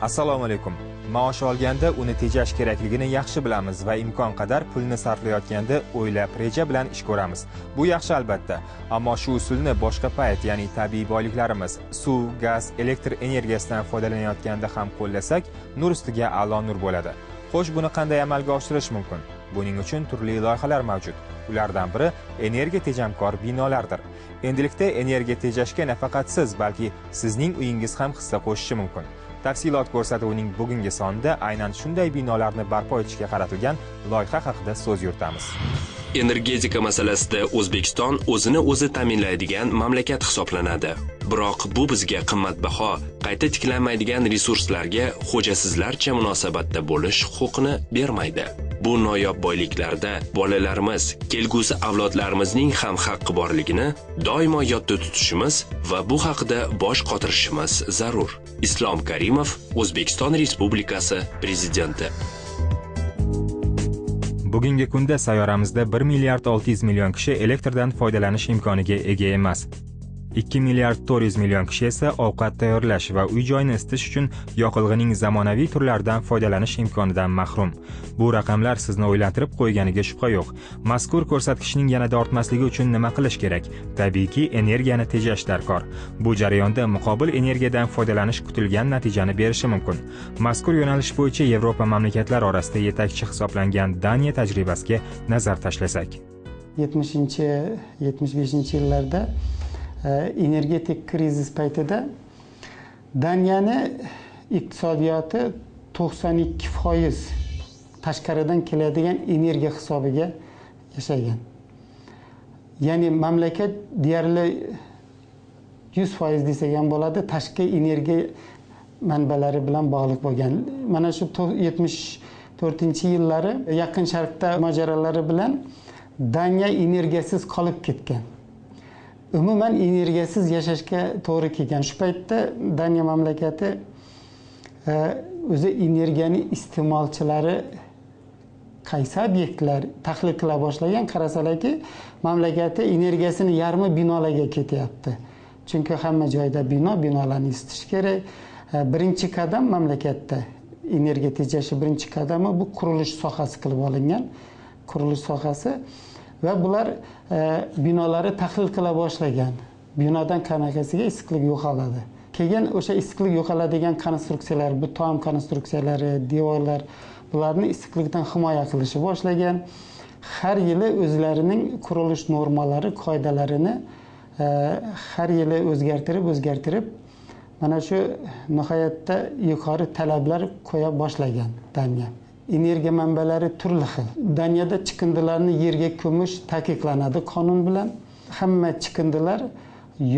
Assalomu alaykum. Maosh olganda uni tejash kerakligini yaxshi bilamiz va imkon qadar pulni sarflayotganda o'ylab, reja bilan ish ko'ramiz. Bu yaxshi albatta, ammo shu usulni boshqa payt, ya'ni tabiiy boyliklarimiz, suv, gaz, elektr energiyasidan foydalanayotganda ham qo'llasak, nur ustiga a'lo nur bo'ladi. Xo'sh, buni qanday amalga oshirish mumkin? Buning uchun turli loyihalar mavjud. Ulardan biri energiya tejamkor binolardir. Endilikda energiya tejashga nafaqat siz, balki sizning uyingiz ham hissa qo'shishi mumkin. Tafsilot ko'rsatuvining bugungi sonida aynan shunday binolarni barpo etishga qaratilgan loyiha haqida so'z yuritamiz. Energetika masalasida O'zbekiston o'zini o'zi ta'minlaydigan mamlakat hisoblanadi. Biroq bu bizga qimmatbaho, qayta tiklanmaydigan resurslarga xo'jasizlarcha munosabatda bo'lish huquqini bermaydi. Bu noyob boyliklarda bolalarimiz, kelgusi avlodlarimizning ham haqqi borligini doimo yodda tutishimiz va bu haqida bosh qotirishimiz zarur. Islom Karimov, O'zbekiston Respublikasi Prezidenti. Bugungi kunda sayyoramizda 1 milliard 600 million kishi elektrdan foydalanish imkoniga ega emas. 2 milliard 400 million kishi esa ovqat tayyorlash va uy-joyni isitish uchun yoqilg'ining zamonaviy turlaridan foydalanish imkonidan mahrum. Bu raqamlar sizni o'ylantirib qo'yganiga shubha yo'q. Mazkur ko'rsatkichning yanada ortmasligi uchun nima qilish kerak? Tabiiyki, energiyani tejash darkor. Bu jarayonda muqobil energiyadan foydalanish kutilgan natijani berishi mumkin. Mazkur yo'nalish bo'yicha Yevropa mamlakatlari orasida yetakchi hisoblangan Daniya tajribasiga nazar tashlasak. 70-75-yillarda energetik krizis paytida Daniyani iqtisodiyoti 92% tashqaridan keladigan energiya hisobiga yashagan. Ya'ni mamlakat deyarli 100% desak ham bo'ladi, tashqi energiya manbalari bilan bog'liq bo'lgan. Mana shu 74-yillari Yaqin Sharqda mojarolari bilan Daniya energiyasiz qolib ketgan. Umuman energiyasiz yashashga to'g'ri kelgan. Shu paytda Daniya mamlakati o'zi energiyaning iste'molchilari qaysi obyektlar tahlil qila boshlagan, qarasalarki, mamlakati energiyasini yarmi binolarga ketyapti. Chunki hamma joyda binolarni isitish kerak. Birinchi qadam mamlakatda energiya tejashi birinchi qadami bu qurilish sohasi qilib olingan. Qurilish sohasi va bular binolari tahlil qila boshlagan. Binodan qanaqasiga issiqlik yo'qoladi. Keyin o'sha issiqlik yo'qoladigan konstruksiyalar, bu tom konstruksiyalari, devorlar, bularni issiqlikdan himoya qilishni boshlagan. Har yili o'zlarining qurilish normalari, qoidalarini har yili o'zgartirib, mana shu nihoyatda yuqori talablar qo'ya boshlagan Daniya. Energiya manbalari turli xil. Daniyada chiqindilarni yerga ko'mish taqiqlanadi qonun bilan. Hamma chiqindilar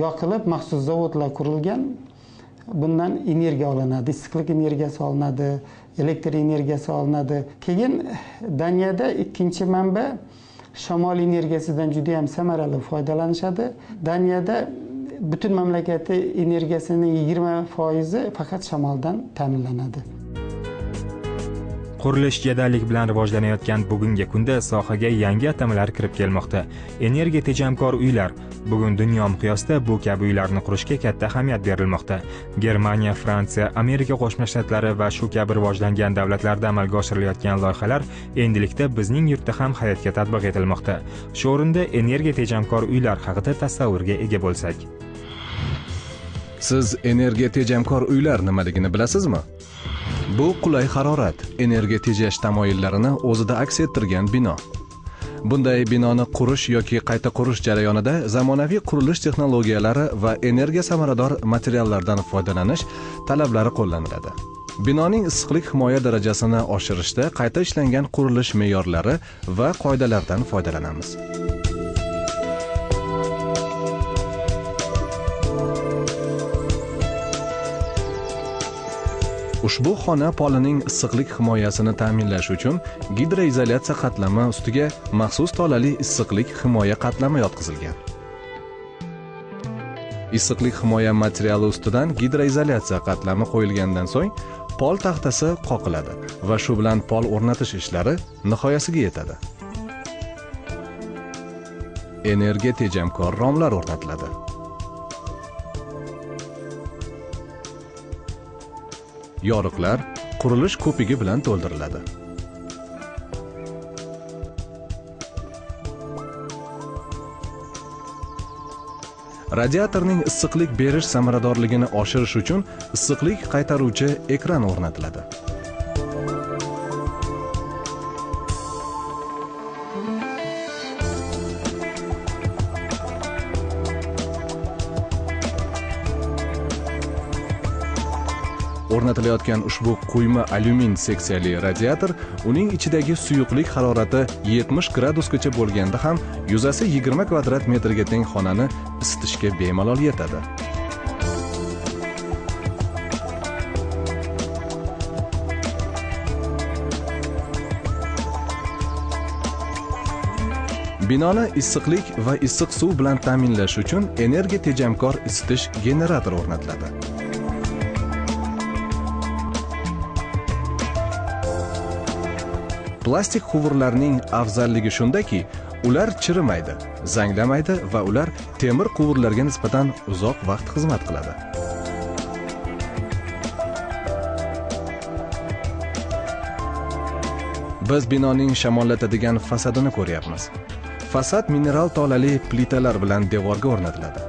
yoqilib, maxsus zavodlar qurilgan. Bundan energiya olinadi, issiqlik energiyasi olinadi, elektr energiyasi olinadi. Keyin Daniyada ikkinchi manba shamol energiyasidan juda ham samarali foydalanishadi. Daniyada butun mamlakati energiyasining 20% faqat shamoldan ta'minlanadi. Qurilish jadallik bilan rivojlanayotgan bugungi kunda sohaga yangi atamalar kirib kelmoqda. Energiya tejamkor uylar. Bugun dunyo miqyosida bu kabi uylarni qurishga katta ahamiyat berilmoqda. Germaniya, Fransiya, Amerika Qo'shma Shtatlari va shu kabi rivojlangan davlatlarda amalga oshirilayotgan loyihalar endilikda bizning yurtda ham hayotga tatbiq etilmoqda. Shu o'rinda energiya tejamkor uylar haqida tasavvurga ega bo'lsak. Siz energiya tejamkor uylar nimaligini bilasizmi? Bu qulay harorat, energiya tejash tamoyillarini o'zida aks ettirgan bino. Bunday binoni qurish yoki qayta qurish jarayonida zamonaviy qurilish texnologiyalari va energiya samarador materiallardan foydalanish talablari qo'llaniladi. Binoning issiqlik himoya darajasini oshirishda qayta ishlangan qurilish me'yorlari va qoidalardan foydalanamiz. Ushbu xona polining issiqlik himoyasini ta'minlash uchun gidroizolyatsiya qatlami ustiga maxsus tolali issiqlik himoya qatlami yotqizilgan. Issiqlik himoya materiali ustidan gidroizolyatsiya qatlami qo'yilgandan so'ng pol taxtasi qoqiladi va shu bilan pol o'rnatish ishlari nihoyasiga yetadi. Energiya tejamkor romlar o'rnatiladi. yoriqlar, qurilish ko'pigi bilan to'ldiriladi. Radiatorning issiqlik berish samaradorligini oshirish uchun issiqlik qaytaruvchi ekran o'rnatiladi. O'rnatilayotgan ushbu quyma alyumin seksiyali radiator uning ichidagi suyuqlik harorati 70 gradusgacha bo'lganda ham yuzasi 20 kvadrat metrga teng xonani isitishga bemalol yetadi. Binoni issiqlik va issiq suv bilan ta'minlash uchun energiya tejamkor isitish generatori o'rnatiladi. Plastik quvurlarning afzalligi shundaki, ular chirimaydi, zanglamaydi va ular temir quvurlarga nisbatan uzoq vaqt xizmat qiladi. Biz binoning shamollatadigan fasadini ko'ryapmiz. Fasad mineral tolali plitalar bilan devorga o'rnatiladi.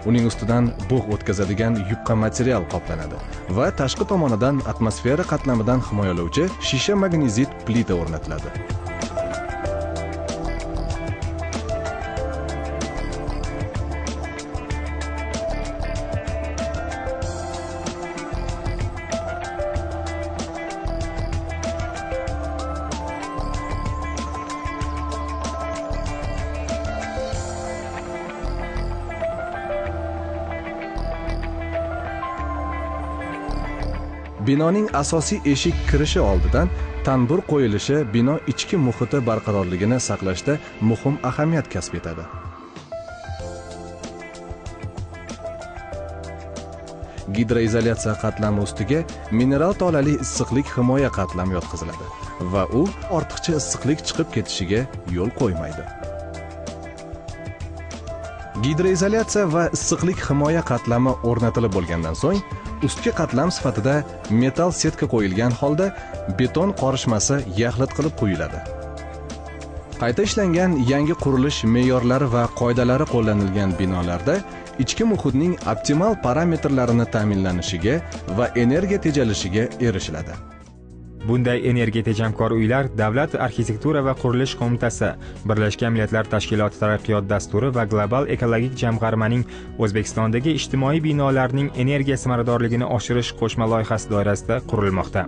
Uning ustidan bug' o'tkazadigan yupqa material qoplanadi va tashqi tomonidan atmosfera qatlamidan himoyalovchi shisha magnezit plita o'rnatiladi. Binoning asosiy eshik kirishi oldidan tanbur qo'yilishi bino ichki muhiti barqarorligini saqlashda muhim ahamiyat kasb etadi. Gidroizolyatsiya qatlami ustiga mineral tolali issiqlik himoya qatlami yotqiziladi va u ortiqcha issiqlik chiqib ketishiga yo'l qo'ymaydi. Gidroizolyatsiya va issiqlik himoya qatlami o'rnatilib bo'lgandan so'ng, ustki qatlam sifatida metal setka qo'yilgan holda beton qorishmasi yaxlit qilib qo'yiladi. Qayta ishlangan yangi qurilish me'yorlari va qoidalari qo'llanilgan binolarda ichki muhitning optimal parametrlarini ta'minlanishiga va energiya tejalishiga erishiladi. Bunday energiya tejamkor uylar Davlat arxitektura va qurilish qo'mitasi, Birlashgan Millatlar Tashkiloti taraqqiyot dasturi va Global ekologik jamg'armaning O'zbekistondagi ijtimoiy binolarning energiya samaradorligini oshirish qo'shma loyihasi doirasida qurilmoqda.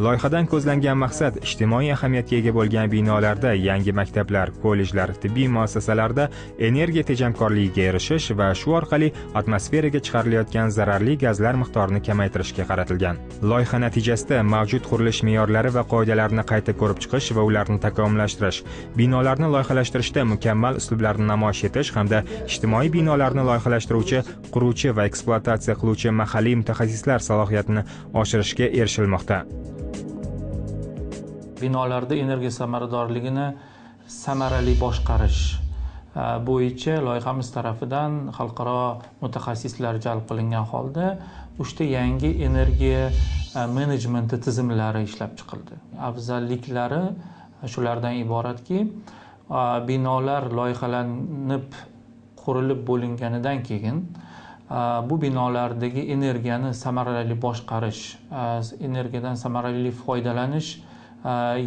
Loyihadan ko'zlangan maqsad ijtimoiy ahamiyatga ega bo'lgan binolarda yangi maktablar, kollejlar, tibbiy muassasalarda energiya tejamkorligiga erishish va shu orqali atmosferaga chiqarilayotgan zararli gazlar miqdorini kamaytirishga qaratilgan. Loyiha natijasida mavjud qurilish me'yorlari va qoidalarni qayta ko'rib chiqish va ularni takomillashtirish, binolarni loyihalashtirishda mukammal uslublarni namoyish etish hamda ijtimoiy binolarni loyihalashtiruvchi, quruvchi va ekspluatatsiya qiluvchi mahalliy mutaxassislar salohiyatini oshirishga erishilmoqda. Binolarda energiya samaradorligini samarali boshqarish bo'yicha loyihamiz tarafidan xalqaro mutaxassislar jalb qilingan holda 3 ta yangi energiya menejmenti tizimlari ishlab chiqildi. Afzalliklari shulardan iboratki, binolar loyihalanib qurilib bo'linganidan keyin bu binolardagi energiyani samarali boshqarish, energiyadan samarali foydalanish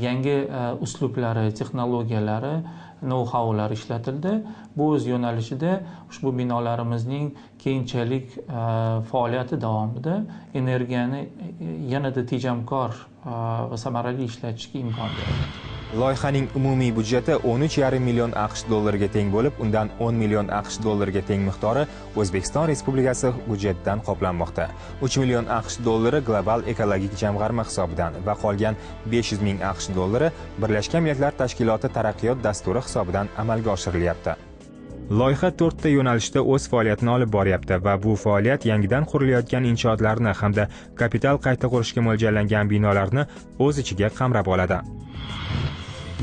yangi uslublari, texnologiyalari, know-howlar ishlatildi. Bu o'z yo'nalishida ushbu binolarimizning keyinchalik faoliyati davomida energiyani yanada tejamkor va samarali ishlatishga imkon beradi. Loyihaning umumiy budjeti 13,5 million AQSh dollariga teng bo'lib, undan 10 million AQSh dollariga teng miqdori O'zbekiston Respublikasi budjetidan qoplanmoqda. 3 million AQSh dollari Global ekologik jamg'arma hisobidan va qolgan 500 ming AQSh dollari Birlashgan Millatlar Tashkiloti taraqqiyot dasturi hisobidan amalga oshirilyapti. Loyiha 4 ta yo'nalishda o'z faoliyatini olib boryapti va bu faoliyat yangidan qurilayotgan inshootlarni hamda kapital qayta qurishga mo'ljallangan binolarni o'z ichiga qamrab oladi.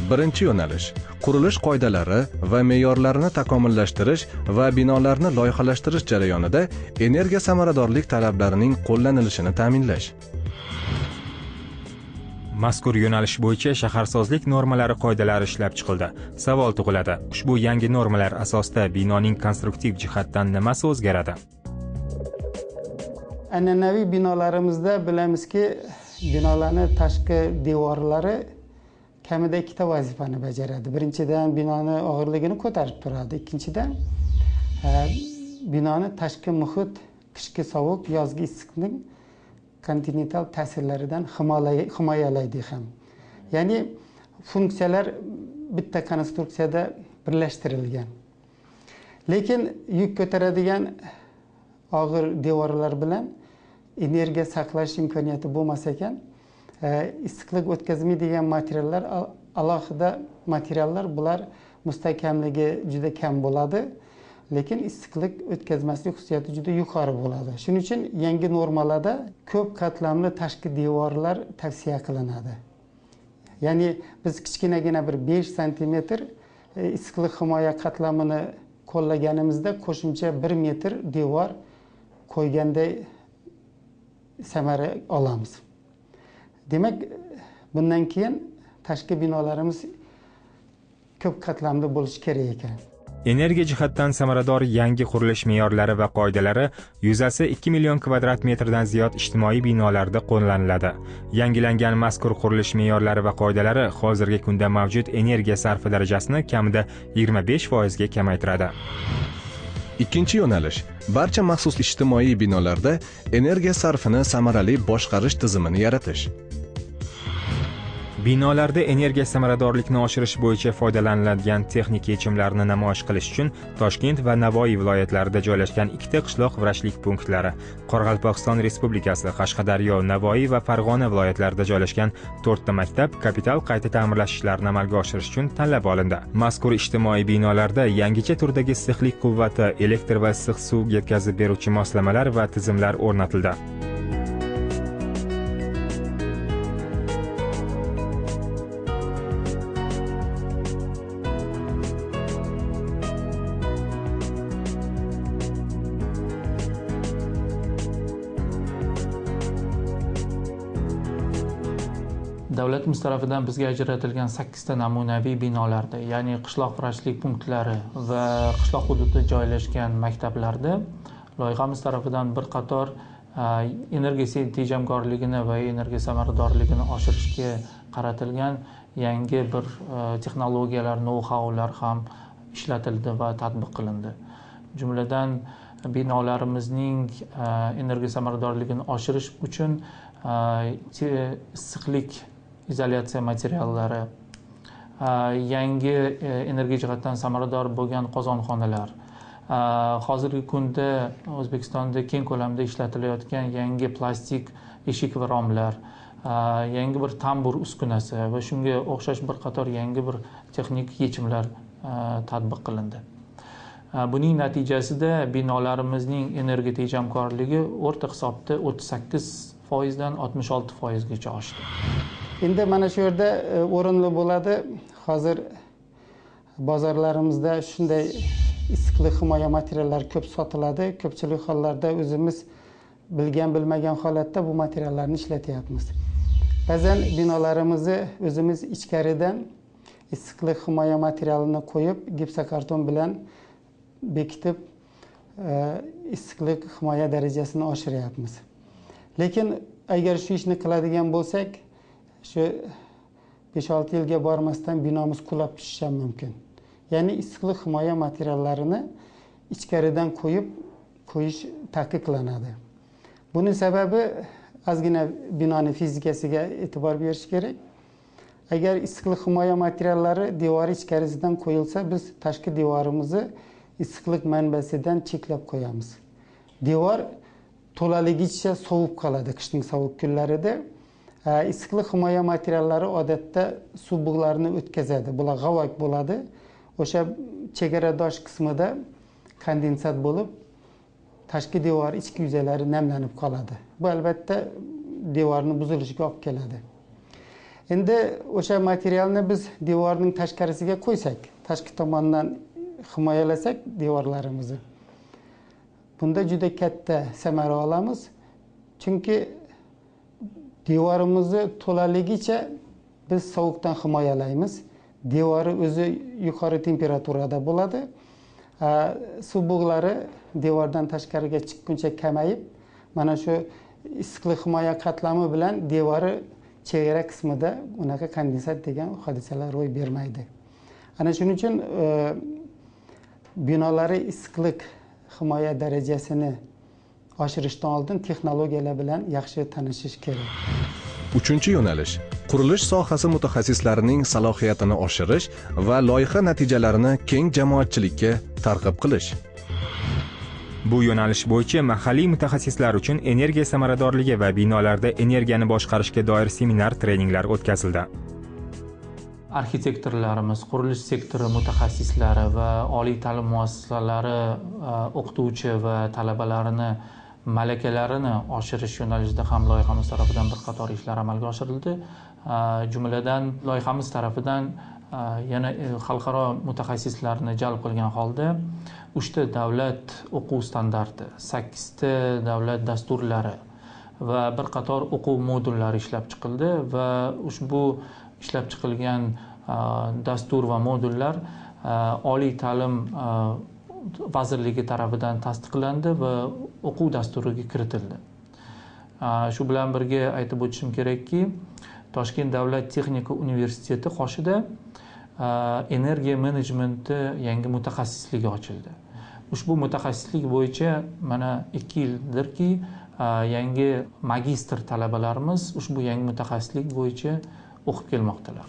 Birinchi yo'nalish qurilish qoidalari va me'yorlarini takomillashtirish va binolarni loyihalashtirish jarayonida energiya samaradorlik talablarining qo'llanilishini ta'minlash. Mazkur yo'nalish bo'yicha shaharsozlik normalari qoidalari ishlab chiqildi. Savol tug'iladi. Ushbu yangi normalar asosida binoning konstruktiv jihatdan nimasi o'zgaradi? An'anaviy binolarimizda bilamizki, binolarning tashqi devorlari kamida ikkita vazifani bajaradi. Birinchidan, binoni og'irligini ko'tarib turadi. Ikkinchidan, binoni tashqi muhit, qishki sovuq, yozgi issiqning kontinental ta'sirlaridan himoyalaydi ham. Ya'ni funksiyalar bitta konstruksiyada birlashtirilgan. Lekin yuk ko'taradigan og'ir devorlar bilan energiya saqlash imkoniyati bo'lmas ekan, issiqlik o'tkazmaydigan materiallar, alohida materiallar, bular mustahkamligi juda kam bo'ladi, lekin issiqlik o'tkazmaslik xususiyati juda yuqori bo'ladi. Shuning uchun yangi normalarda ko'p qatlamli tashqi devorlar tavsiya qilinadi. Ya'ni biz kichkinagina bir 5 sm issiqlik himoya qatlamini qo'llaganimizda qo'shimcha 1 metr devor qo'yganday samara olamiz. Demak, bundan keyin tashqi binolarimiz ko'p qatlamli bo'lishi kerak ekan. Energiya jihatdan samarador yangi qurilish me'yorlari va qoidalari yuzasi 2 million kvadrat metrdan ziyod ijtimoiy binolarda qo'llaniladi. Yangilangan mazkur qurilish me'yorlari va qoidalari hozirgi kunda mavjud energiya sarfi darajasini kamida 25% ga kamaytiradi. Ikkinchi yo'nalish barcha maxsus ijtimoiy binolarda energiya sarfini samarali boshqarish tizimini yaratish. Binolarda energiya samaradorlikni oshirish bo'yicha foydalaniladigan texnik yechimlarni namoyish qilish uchun Toshkent va Navoiy viloyatlarida joylashgan ikkita qishloq vrachlik punktlari, Qoraqalpog'iston Respublikasi, Qashqadaryo, Navoiy va Farg'ona viloyatlarida joylashgan 4 ta maktab kapital qayta ta'mirlash ishlarini amalga oshirish uchun tanlab olindi. Mazkur ijtimoiy binolarda yangicha turdagi issiqlik quvvati, elektr va issiq suv yetkazib beruvchi moslamalar va tizimlar o'rnatildi. Davlatimiz tarafidan bizga ajratilgan 8 ta namunaviy binolarda, ya'ni qishloq vrachlik punktlari va qishloq hududida joylashgan maktablarda loyihamiz tarafidan bir qator energiya tejamkorligini va energiya samaradorligini oshirishga qaratilgan yangi bir texnologiyalar, know-howlar ham ishlatildi va tatbiq qilindi. Jumladan, binolarimizning energiya samaradorligini oshirish uchun issiqlik izolyatsiya materiallari, yangi energiya jihatdan samarador bo'lgan qozonxonalar, hozirgi kunda O'zbekistonda keng ko'lamda ishlatilayotgan yangi plastik eshik va romlar, yangi bir tambur uskunasi va shunga o'xshash bir qator yangi bir texnik yechimlar tatbiq qilindi. Buning natijasida binolarimizning energiya tejamkorligi o'rta hisobda 38% dan 66% gacha oshdi. Endi mana shu yerda o'rinli bo'ladi. Hozir bozorlarimizda shunday issiqlik himoya materiallari ko'p sotiladi. Ko'pchilik hollarda o'zimiz bilgan bilmagan holatda bu materiallarni ishlatyapmiz. Ba'zan binolarimizni o'zimiz ichkaridan issiqlik himoya materialini qo'yib, gipsokarton bilan bekitib, issiqlik himoya darajasini oshiryapmiz. Lekin agar shu ishni qiladigan bo'lsak, shu 5-6 yilga bormasdan binomiz qulab tushishi mumkin. Ya'ni issiqlik himoya materiallarini ichkaridan qo'yish taqiqlanadi. Buning sababi ozgina binoning fizikasiga e'tibor berish kerak. Agar issiqlik himoya materiallari devor ichkarisidan qo'yilsa, biz tashqi devorimizni issiqlik manbasidan cheklab qo'yamiz. Devor to'laligicha sovib qoladi qishning sovuq kunlarida. Issiqlik himoya materiallari odatda suv bug'larini o'tkazadi. Bular g'avak bo'ladi. O'sha chegaradosh qismida kondensat bo'lib, tashqi devor ichki yuzaylari namlanib qoladi. Bu albatta devorning buzilishiga olib keladi. Endi o'sha materialni biz devorning tashqarisiga qo'ysak, tashqi tomondan himoyalasak devorlarimizni, bunda juda katta samara olamiz. Chunki devorimizni to'laligicha biz sovuqdan himoyalaymiz. Devori o'zi yuqori temperaturada bo'ladi. Suv bug'lari devordan tashqariga chiqquncha kamayib, mana shu issiqlik himoya qatlami bilan devori chegara qismida unaqa kondensat degan hodisalar ro'y bermaydi. Ana shuning uchun binolari issiqlik himoya darajasini oshirishdan oldin texnologiyalar bilan yaxshi tanishish kerak. 3-yo'nalish qurilish sohasi mutaxassislarining salohiyatini oshirish va loyiha natijalarini keng jamoatchilikka targ'ib qilish. Bu yo'nalish bo'yicha mahalliy mutaxassislar uchun energiya samaradorligi va binolarda energiyani boshqarishga doir seminar treninglar o'tkazildi. Arxitektorlarimiz, qurilish sektori mutaxassislari va oliy ta'lim muassasalari o'qituvchi va talabalarini malakalarini oshirish yo'nalishida ham loyihamiz tarafidan bir qator ishlar amalga oshirildi. Jumladan loyihamiz tarafidan yana xalqaro mutaxassislarni jalb qilgan holda 3 ta davlat o'quv standarti, 8 ta davlat dasturlari va bir qator o'quv modullari ishlab chiqildi va ushbu ishlab chiqilgan dastur va modullar oliy ta'lim vazirligi tarafidan tasdiqlandi va o'quv dasturiga kiritildi. Shu bilan birga aytib o'tishim kerakki, Toshkent davlat texnika universiteti qoshida energiya menejmenti yangi mutaxassisligi ochildi. Ushbu mutaxassislik bo'yicha mana 2 yildirki yangi magistr talabalarimiz ushbu yangi mutaxassislik bo'yicha o'qib kelmoqdalar.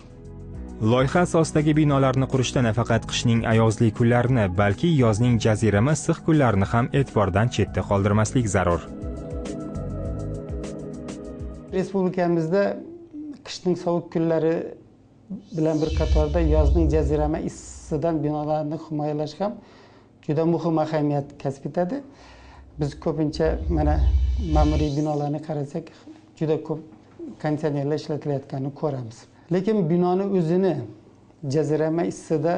Loyiha asosidagi binolarni qurishda nafaqat qishning ayozli kunlarini, balki yozning jazirama issiq kunlarini ham e'tibordan chetda qoldirmaslik zarur. Respublikamizda qishning sovuq kunlari bilan bir qatorda yozning jazirama issiqdan binolarni himoyalash ham juda muhim ahamiyat kasb etadi. Biz ko'pincha mana ma'muriy binolarni qarasak, juda ko'p konditsionerlar ishlatilayotganini ko'ramiz. Lekin binoni o'zini jazirama issiqda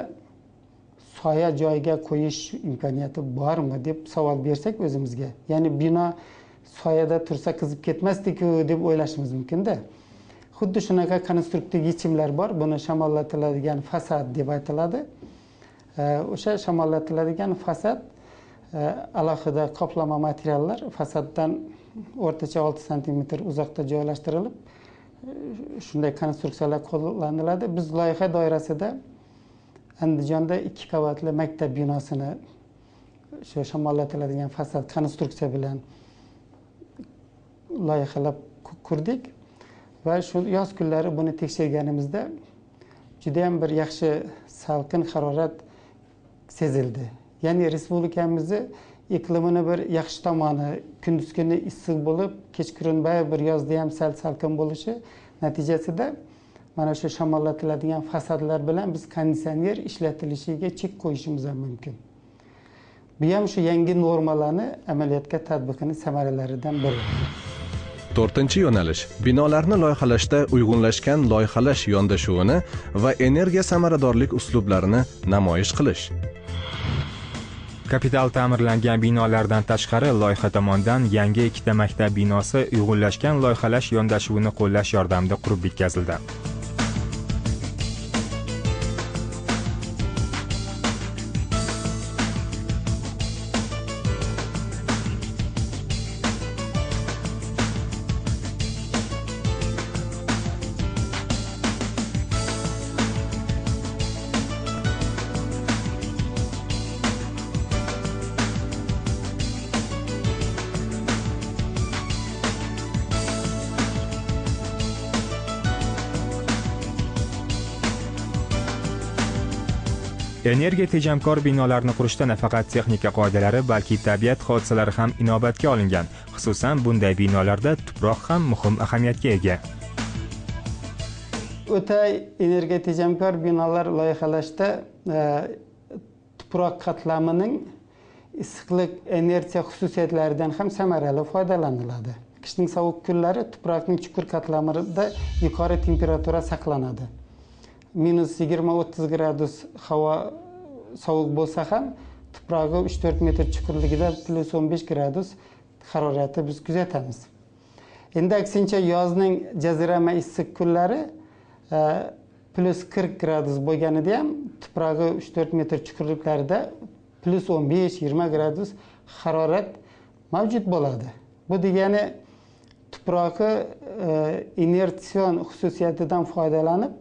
soya joyiga qo'yish imkoniyati bormi deb savol bersak o'zimizga, ya'ni bino soyada tursa qizib ketmasdi-ku deb o'ylashimiz mumkin-da. Xuddi shunaqa konstruktiv yechimlar bor. Buni shamollatiladigan fasad deb aytiladi. O'sha shamollatiladigan fasad alohida qoplama materiallar fasaddan o'rtacha 6 sm uzoqda joylashtirilib, shunday konstruksiyalar qo'llaniladi. Biz loyiha doirasida Andijonda 2 qavatli maktab binosini shu shamollatiladigan fasad konstruksiya bilan loyihalab qurdik va shu yoz kunlari buni tekshirganimizda juda ham bir yaxshi salqin harorat sezildi. Ya'ni respublikamizni iklimini bir yaxshi tomoni, kunduz kuni issiq bo'lib, kechqurun bir yozda ham sal salqin bo'lishi natijasida mana shu shamollatiladigan fasadlar bilan biz konditsioner ishlatilishiga chek qo'yishimiz ham mumkin. Bu ham shu yangi normalarni amaliyotga tatbiqini samaralaridan biri. 4-yo'nalish binolarni loyihalashda uyg'unlashgan loyihalash yondashuvini va energiya samaradorlik uslublarini namoyish qilish. Kapital ta'mirlangan binolardan tashqari loyiha tomonidan yangi 2 ta maktab binosi uyg'unlashgan loyihalash yondashuvini qo'llash yordamida qurib bitkazildi. Energiya tejamkor binolarni qurishda nafaqat texnika qoidalari, balki tabiat hodisalari ham inobatga olingan. Xususan, bunday binolarda tuproq ham muhim ahamiyatga ega. O'ta energiya tejamkor binolar loyihalashda tuproq qatlamining issiqlik inersiya xususiyatlaridan ham samarali foydalaniladi. Qishning sovuq kunlari tuproqning chuqur qatlamida yuqori temperatura saqlanadi. -20-30 gradus havo sovuq bo'lsa ham tuprog'i 3-4 metr chuqurligida +15 gradus haroratni biz kuzatamiz. Endi aksincha yozning jazirama issiq kunlari plus 40 gradus bo'lganida ham tuprog'i 3-4 metr chuqurliklarida plus 15-20 gradus harorat mavjud bo'ladi. Bu degani tuprog'i inertsion xususiyatidan foydalanib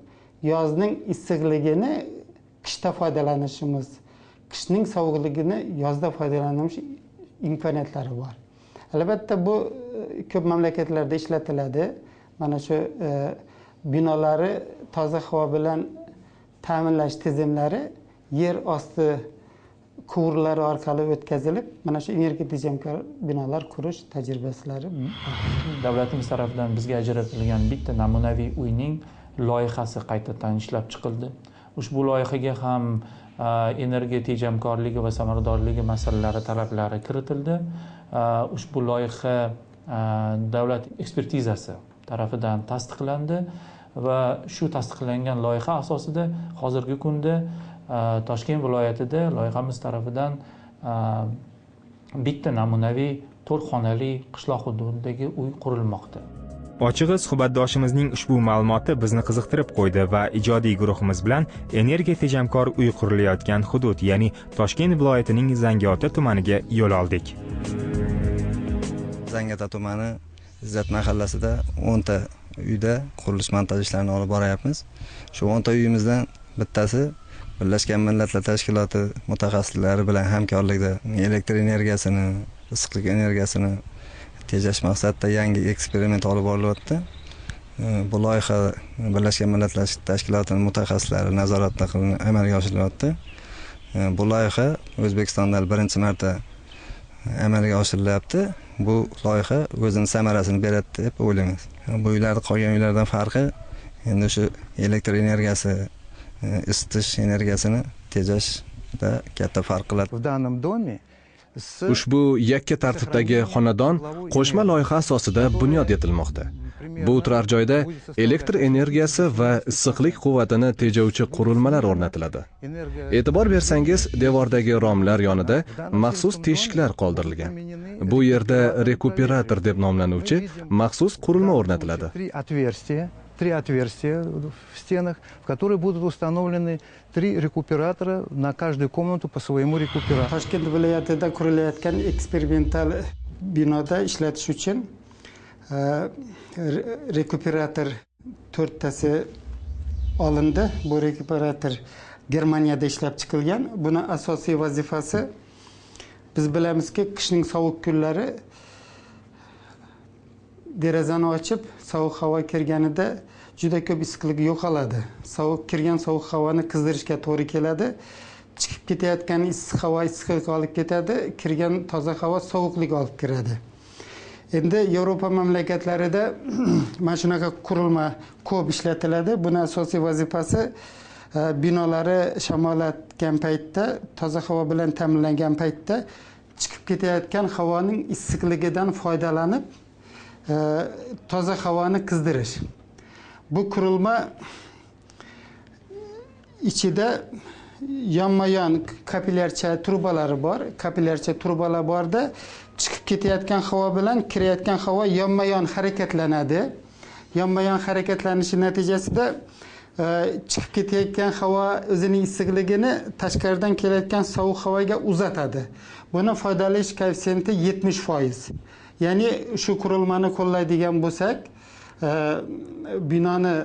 yozning issiqligini qishda foydalanishimiz, qishning sovuqligini yozda foydalanish imkoniyatlari bor. Albatta bu ko'p mamlakatlarda ishlatiladi. Mana shu binolari toza havo bilan ta'minlash tizimlari yer osti quvurlari orqali o'tkazilib, mana shu energiya tejamkor binolar qurish tajribalari Davlatimiz tarafidan bizga ajratilgan bitta namunaviy uyning loyihasi qaytadan ishlab chiqildi. Ushbu loyihaga ham energiya tejamkorligi va samaradorligi masalalari talablari kiritildi. Ushbu loyiha davlat ekspertizasi tarafidan tasdiqlandi va shu tasdiqlangan loyiha asosida hozirgi kunda Toshkent viloyatida loyihamiz tarafidan bitta namunaviy 4 xonali qishloq hududidagi uy qurilmoqda. Ochig'i suhbatdoshimizning ushbu ma'lumoti bizni qiziqtirib qo'ydi va ijodiy guruhimiz bilan energiya tejamkor uy qurilayotgan hudud, ya'ni Toshkent viloyatining Zangiota tumaniga yo'l oldik. Zangiota tumani Izzat mahallasida 10 ta uyda qurilish montaj ishlarini olib boryapmiz. Shu 10 ta uyimizdan bittasi Birlashgan Millatlar Tashkiloti mutaxassislari bilan hamkorlikda elektr energiyasini, issiqlik energiyasini tejash maqsadida yangi eksperiment olib borilyapti. Bu loyiha Birlashgan Millatlar Tashkilotining mutaxassislari nazoratida qilinib amalga oshirilyapti. Bu loyiha O'zbekistonda birinchi marta amalga oshirilyapti. Bu loyiha o'zining samarasini beradi deb o'ylaymiz. Bu uylar qolgan uylardan farqi endi shu elektr energiyasi, isitish energiyasini tejashda katta farq qiladi. В данном доме Ushbu yakka tartibdagi xonadon qo'shma loyiha asosida bunyod etilmoqda. Bu turar joyda elektr energiyasi va issiqlik quvvatini tejovchi qurilmalar o'rnatiladi. E'tibor bersangiz, devordagi romlar yonida maxsus teshiklar qoldirilgan. Bu yerda rekuperator deb nomlanuvchi maxsus qurilma o'rnatiladi. Три отверстия в стенах, в которые будут установлены 3 рекуператора на каждую комнату по своему рекуператору. Toshkent viloyatida qurilayotgan eksperimental binoda ishlatish uchun rekuperator 4 tasi olindi. Bu rekuperator Germaniyada ishlab chiqilgan. Buni asosiy vazifasi biz bilamizki, qishning sovuq kunlari derazani ochib, sovuq havo kirganida juda ko'p issiqlik yo'qoladi. Sovuq kirgan sovuq havoni qizdirishga to'g'ri keladi. Chiqib ketayotgan issiq havo issiqlik olib ketadi, kirgan toza havo sovuqlik olib kiradi. Endi Yevropa mamlakatlarida mana shunaqa qurilma ko'p ishlatiladi. Buni asosiy vazifasi binolari shamollatgan paytda, toza havo bilan ta'minlangan paytda chiqib ketayotgan havoning issiqligidan foydalanib toza havoni qizdirish. Bu qurilma ichida yonma-yon kapillyarcha trubalari bor. Kapillyarcha trubalar borda chiqib ketayotgan havo bilan kirayotgan havo yonma-yon harakatlanadi. Yonma-yon harakatlanishi natijasida chiqib ketayotgan havo o'zining issiqligini tashqaridan kelayotgan sovuq havoga uzatadi. Buni foydalanish koeffitsiyenti 70%. Ya'ni shu qurilmani qo'llaydigan bo'lsak, binoni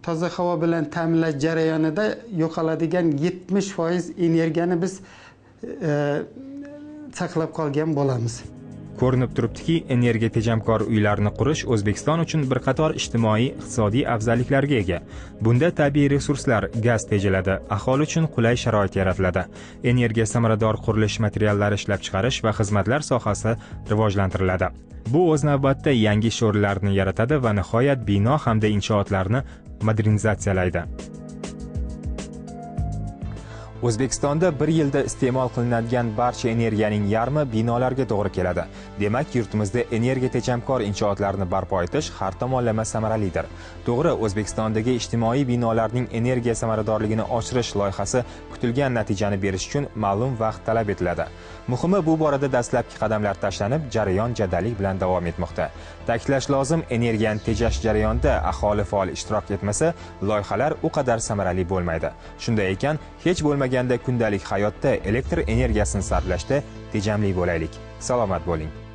toza havo bilan ta'minlash jarayonida yo'qoladigan 70% energiyani biz saqlab qolgan bo'lamiz. Ko'rinib turibdiki, energiya tejamkor uylarni qurish O'zbekiston uchun bir qator ijtimoiy, iqtisodiy afzalliklarga ega. Bunda tabiiy resurslar, gaz tejiladi, aholi uchun qulay sharoit yaratiladi. Energiya samarador qurilish materiallari ishlab chiqarish va xizmatlar sohasi rivojlantiriladi. Bu o'z navbatida yangi ish o'rinlarini yaratadi va nihoyat bino hamda inshootlarni modernizatsiyalaydi. O'zbekistonda bir yilda iste'mol qilinadigan barcha energiyaning yarmi binolarga to'g'ri keladi. Demak, yurtimizda energiya tejamkor inshootlarni barpo etish har tomonlama samaralidir. To'g'ri, O'zbekistondagi ijtimoiy binolarning energiya samaradorligini oshirish loyihasi kutilgan natijani berish uchun ma'lum vaqt talab etiladi. Muhimi, bu borada dastlabki qadamlar tashlanib, jarayon jadallik bilan davom etmoqda. Ta'kidlash lozim, energiyani tejash jarayonida aholi faol ishtirok etmasa, loyihalar u qadar samarali bo'lmaydi. Shunday ekan, hech bo'lmaganda kundalik hayotda elektr energiyasini sarflashda tejamli bo'laylik. Salomat bo'ling.